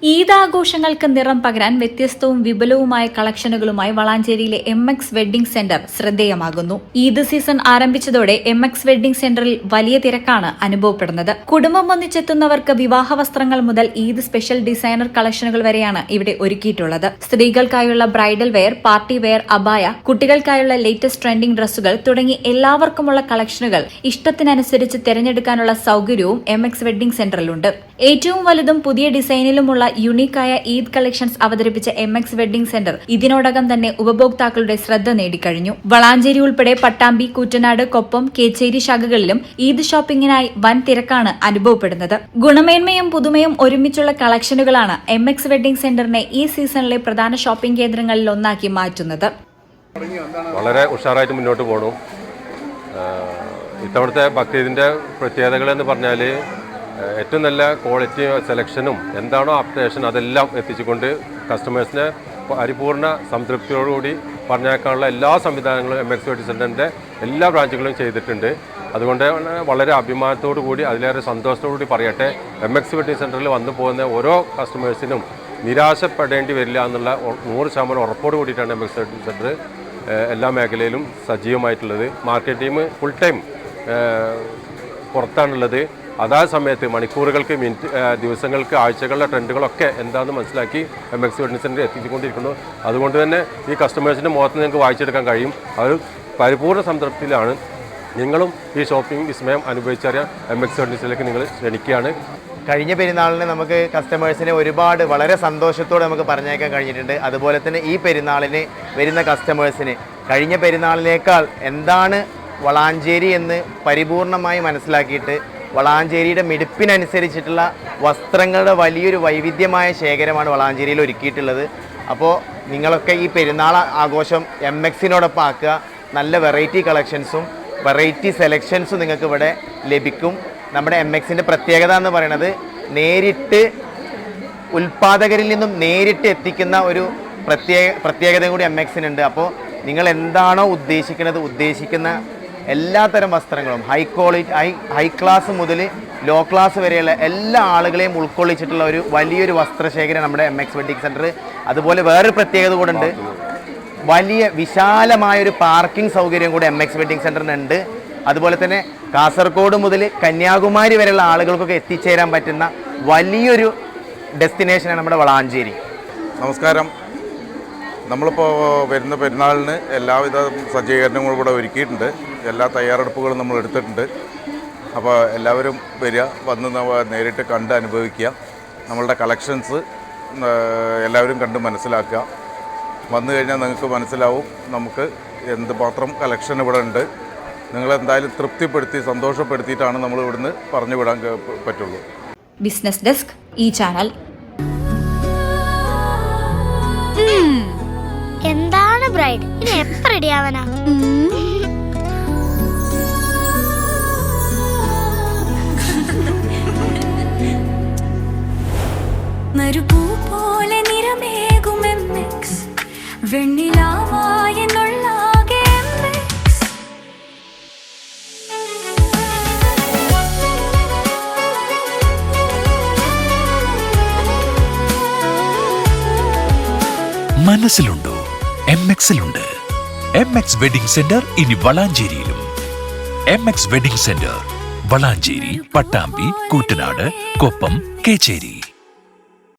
ഈദ് ആഘോഷങ്ങൾക്ക് നിറം പകരാൻ വ്യത്യസ്തവും വിപുലവുമായ കളക്ഷനുകളുമായി വളാഞ്ചേരിയിലെ MX വെഡ്ഡിംഗ് സെന്റർ ശ്രദ്ധേയമാകുന്നു. ഈദ് സീസൺ ആരംഭിച്ചതോടെ MX വെഡ്ഡിംഗ് സെന്ററിൽ വലിയ തിരക്കാണ് അനുഭവപ്പെടുന്നത്. കുടുംബം ഒന്നിച്ചെത്തുന്നവർക്ക് വിവാഹ വസ്ത്രങ്ങൾ മുതൽ ഈദ് സ്പെഷ്യൽ ഡിസൈനർ കളക്ഷനുകൾ വരെയാണ് ഇവിടെ ഒരുക്കിയിട്ടുള്ളത്. സ്ത്രീകൾക്കായുള്ള ബ്രൈഡൽ വെയർ, പാർട്ടി വെയർ, അബായ, കുട്ടികൾക്കായുള്ള ലേറ്റസ്റ്റ് ട്രെൻഡിംഗ് ഡ്രസ്സുകൾ തുടങ്ങി എല്ലാവർക്കുമുള്ള കളക്ഷനുകൾ ഇഷ്ടത്തിനനുസരിച്ച് തിരഞ്ഞെടുക്കാനുള്ള സൗകര്യവും MX വെഡ്ഡിംഗ് സെന്ററിലുണ്ട്. ഏറ്റവും വലുതും പുതിയ ഡിസൈനിലുമുള്ള യുണീക്കായ ഈദ് കളക്ഷൻസ് അവതരിപ്പിച്ച MX വെഡ്ഡിംഗ് സെന്റർ ഇതിനോടകം തന്നെ ഉപഭോക്താക്കളുടെ ശ്രദ്ധ നേടിക്കഴിഞ്ഞു. വളാഞ്ചേരി ഉൾപ്പെടെ പട്ടാമ്പി, കൂറ്റനാട്, കൊപ്പം, കേച്ചേരി ശാഖകളിലും ഈദ് ഷോപ്പിംഗിനായി വൻ തിരക്കാണ് അനുഭവപ്പെടുന്നത്. ഗുണമേന്മയും പുതുമയും ഒരുമിച്ചുള്ള കളക്ഷനുകളാണ് MX വെഡ്ഡിംഗ് സെന്ററിനെ ഈ സീസണിലെ പ്രധാന ഷോപ്പിംഗ് കേന്ദ്രങ്ങളിൽ ഒന്നാക്കി മാറ്റുന്നത്. വളരെ ഉഷാറായിട്ട് മുന്നോട്ട് പോകണം. ഇത്തവണത്തെ ബക്രീദിന്റെ പ്രത്യേകതകൾ എന്ന് പറഞ്ഞാൽ ഏറ്റവും നല്ല ക്വാളിറ്റി സെലക്ഷനും എന്താണോ അപ്ഡേഷൻ അതെല്ലാം എത്തിച്ചുകൊണ്ട് കസ്റ്റമേഴ്സിനെ പരിപൂർണ്ണ സംതൃപ്തിയോടുകൂടി പറഞ്ഞേക്കാനുള്ള എല്ലാ സംവിധാനങ്ങളും MX വെഡ്ഡിംഗ് സെന്ററിൻ്റെ എല്ലാ ബ്രാഞ്ചുകളും ചെയ്തിട്ടുണ്ട്. അതുകൊണ്ട് വളരെ അഭിമാനത്തോടു കൂടി അതിലേറെ സന്തോഷത്തോടു കൂടി പറയട്ടെ, MX വെഡ്ഡിംഗ് സെന്ററിൽ വന്നു പോകുന്ന ഓരോ കസ്റ്റമേഴ്സിനും നിരാശപ്പെടേണ്ടി വരില്ല എന്നുള്ള 100% ഉറപ്പോട് കൂടിയിട്ടാണ് MX വെഡ്ഡിംഗ് സെന്റർ എല്ലാ മേഖലയിലും സജീവമായിട്ടുള്ളത്. മാർക്കറ്റ് ടീം ഫുൾ ടൈം പുറത്താണുള്ളത്. അതാ സമയത്ത് മണിക്കൂറുകൾക്ക്, ദിവസങ്ങൾക്ക്, ആഴ്ചകളുടെ ട്രെൻഡുകളൊക്കെ എന്താണെന്ന് മനസ്സിലാക്കി MX വെഡ്ഡിംഗ് സെന്റർ എത്തിച്ചുകൊണ്ടിരിക്കുന്നു. അതുകൊണ്ട് തന്നെ ഈ കസ്റ്റമേഴ്സിൻ്റെ മുഖത്ത് നിങ്ങൾക്ക് വായിച്ചെടുക്കാൻ കഴിയും. അവർ പരിപൂർണ്ണ സംതൃപ്തിയിലാണ്. നിങ്ങളും ഈ ഷോപ്പിംഗ് വിസ്മയം അനുഭവിച്ചറിയാൻ MX വെഡ്ഡിംഗ് സെന്ററിലേക്ക് നിങ്ങൾ ക്ഷണിക്കുകയാണ്. കഴിഞ്ഞ പെരുന്നാളിന് നമുക്ക് കസ്റ്റമേഴ്സിനെ ഒരുപാട് വളരെ സന്തോഷത്തോടെ നമുക്ക് പറഞ്ഞേക്കാൻ കഴിഞ്ഞിട്ടുണ്ട്. അതുപോലെ തന്നെ ഈ പെരുന്നാളിന് വരുന്ന കസ്റ്റമേഴ്സിന് കഴിഞ്ഞ പെരുന്നാളിനേക്കാൾ എന്താണ് വളാഞ്ചേരി എന്ന് പരിപൂർണമായി മനസ്സിലാക്കിയിട്ട് വളാഞ്ചേരിയുടെ മിടുപ്പിനനുസരിച്ചിട്ടുള്ള വസ്ത്രങ്ങളുടെ വലിയൊരു വൈവിധ്യമായ ശേഖരമാണ് വളാഞ്ചേരിയിൽ ഒരുക്കിയിട്ടുള്ളത്. അപ്പോൾ നിങ്ങളൊക്കെ ഈ പെരുന്നാൾ ആഘോഷം MXനോടൊപ്പം ആക്കുക. നല്ല വെറൈറ്റി കളക്ഷൻസും വെറൈറ്റി സെലക്ഷൻസും നിങ്ങൾക്ക് ഇവിടെ ലഭിക്കും. നമ്മുടെ MXൻ്റെ പ്രത്യേകത എന്ന് പറയുന്നത് നേരിട്ട് ഉൽപ്പാദകരിൽ നിന്നും നേരിട്ട് എത്തിക്കുന്ന ഒരു പ്രത്യേകതയും കൂടി MXനുണ്ട്. അപ്പോൾ നിങ്ങൾ എന്താണോ ഉദ്ദേശിക്കുന്ന എല്ലാത്തരം വസ്ത്രങ്ങളും ഹൈ ക്ലാസ് മുതൽ ലോ ക്ലാസ് വരെയുള്ള എല്ലാ ആളുകളെയും ഉൾക്കൊള്ളിച്ചിട്ടുള്ള ഒരു വലിയൊരു വസ്ത്രശേഖരം നമ്മുടെ MX വെഡ്ഡിംഗ് സെൻറ്റർ. അതുപോലെ വേറൊരു പ്രത്യേകത കൂടെ ഉണ്ട്, വലിയ വിശാലമായൊരു പാർക്കിംഗ് സൗകര്യം കൂടി MX വെഡ്ഡിംഗ് സെൻറ്ററിനുണ്ട്. അതുപോലെ തന്നെ കാസർഗോഡ് മുതൽ കന്യാകുമാരി വരെയുള്ള ആളുകൾക്കൊക്കെ എത്തിച്ചേരാൻ പറ്റുന്ന വലിയൊരു ഡെസ്റ്റിനേഷനാണ് നമ്മുടെ വളാഞ്ചേരി. നമസ്കാരം. നമ്മളിപ്പോൾ വരുന്ന പെരുന്നാളിന് എല്ലാവിധ സജ്ജീകരണങ്ങളും ഇവിടെ ഒരുക്കിയിട്ടുണ്ട്. എല്ലാ തയ്യാറെടുപ്പുകളും നമ്മൾ എടുത്തിട്ടുണ്ട്. അപ്പോൾ എല്ലാവരും വരിക, വന്ന് നേരിട്ട് കണ്ട് അനുഭവിക്കുക. നമ്മളുടെ കളക്ഷൻസ് എല്ലാവരും കണ്ട് മനസ്സിലാക്കുക. വന്നു കഴിഞ്ഞാൽ നിങ്ങൾക്ക് മനസ്സിലാവും നമുക്ക് എന്തുമാത്രം കളക്ഷൻ ഇവിടെ ഉണ്ട്. നിങ്ങളെന്തായാലും തൃപ്തിപ്പെടുത്തി സന്തോഷപ്പെടുത്തിയിട്ടാണ് നമ്മൾ ഇവിടുന്ന് പറഞ്ഞു വിടാൻ പറ്റുള്ളൂ. ബിസിനസ് ഡെസ്ക്, ഈ ചാനൽ. എന്താണ് ബ്രൈഡ്, ഇനി എപ്പോ റെഡി ആവാനാ? മരുപൂ പോലെ നിറമേകും MX, വെണ്ണിലാവായ നുള്ളാകെ MX. മനസ്സിലുണ്ടോ? MXലുണ്ട്. MX വെഡ്ഡിംഗ് സെന്റർ ഇനി വളാഞ്ചേരിയിലും. MX wedding centre Valanchery, Pattambi, Koottanad, Koppam, Kecheri.